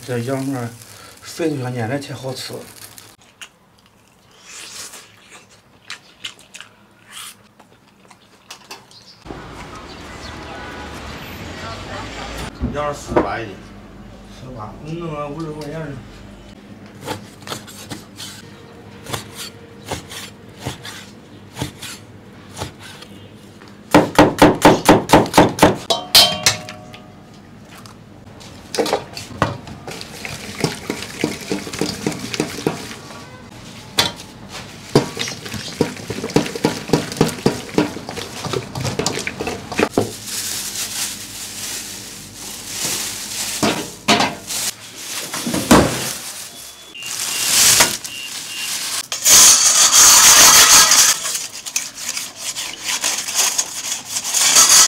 这羊肉肥都像粘的才好吃。羊肉48一斤48，你弄个50块钱。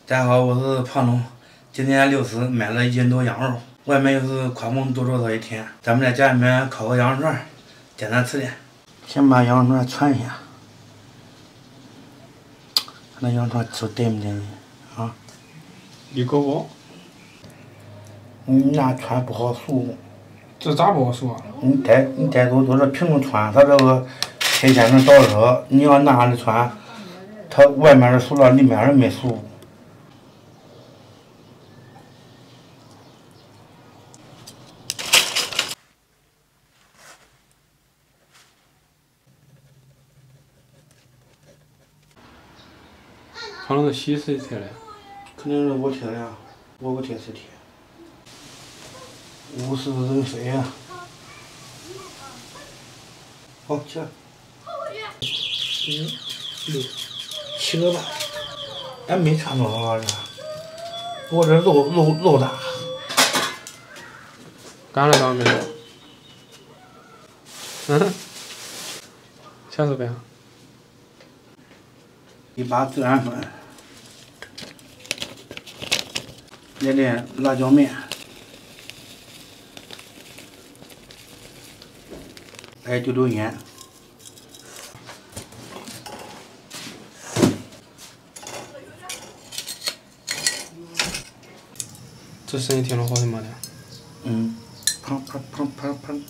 大家好，我是胖东。今天六四买了1斤多羊肉，外面又是刮风多着这一天，咱们在家里面烤个羊肉串，简单吃点。先把羊肉串串一下，看那羊肉串吃对不对啊？你搞不？你那串不好熟。这咋不好熟啊？你带都是平着串，它这个天线能导热。你要那样的串，它外面的熟了，里面的没熟。可能是洗谁贴的？肯定是我贴的呀，我不贴谁贴？50人飞呀！好，起来。7个半，俺没串多少这，我这肉大。干了刚没有？下次呗。一把孜然粉，来点辣椒面，来丢丢盐。这声音听着好他妈的。砰砰砰砰砰。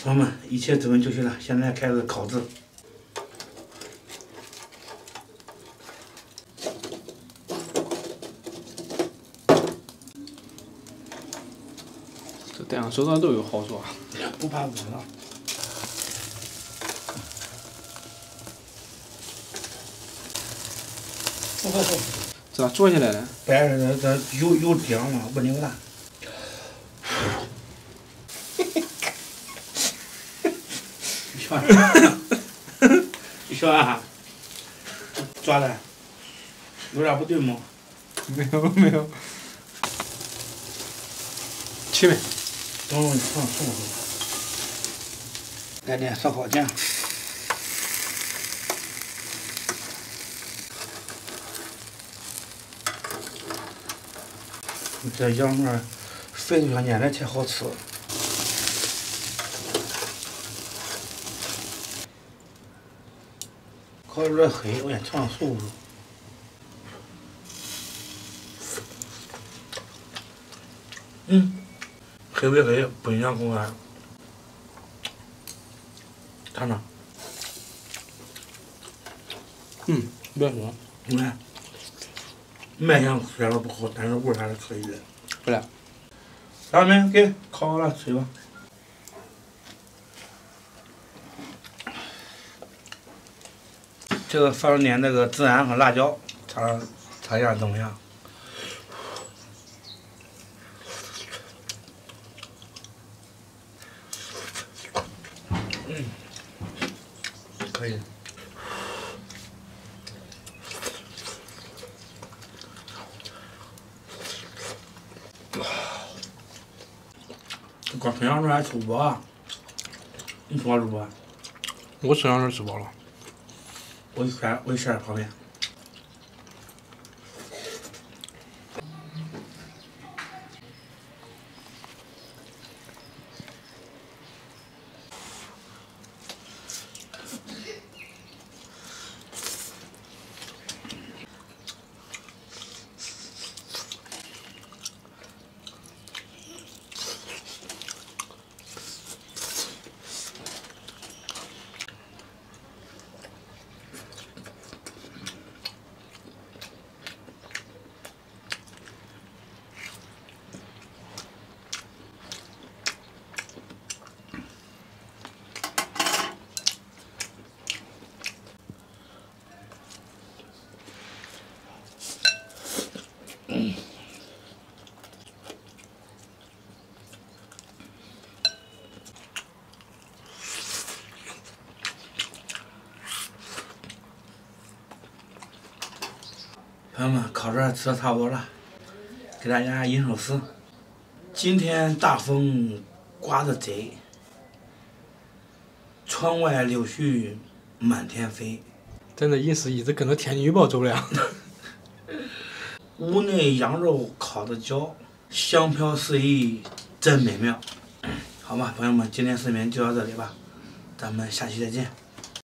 朋友们，一切准备就绪了，现在开始烤制。这戴上手套都有好处啊。不怕热了。这咋做起来了？白的这有顶嘛，不扭蛋。你笑啥？抓的？有啥不对吗？没有。去呗。等会儿你放松松。来点烧烤酱。这羊肉肥都像粘的才好吃。烤有点黑，我先尝尝熟不熟。黑不黑不影响口感。尝尝。别说。你看，卖相虽然不好，但是味儿还是可以的。不来。老妹，给烤好了吃吧。这个放点那个孜然和辣椒，尝一下怎么样？可以。这光吃羊肉还吃不饱啊？你吃饱吃不饱？我吃羊肉吃饱了。我吃点泡面。朋友们，烤串吃的差不多了，给大家吟首诗。今天大风刮得贼，窗外柳絮满天飞。真的意思一直跟着天气预报走了。屋内羊肉烤得焦，香飘四溢真美妙。好吧，朋友们，今天视频就到这里吧，咱们下期再见。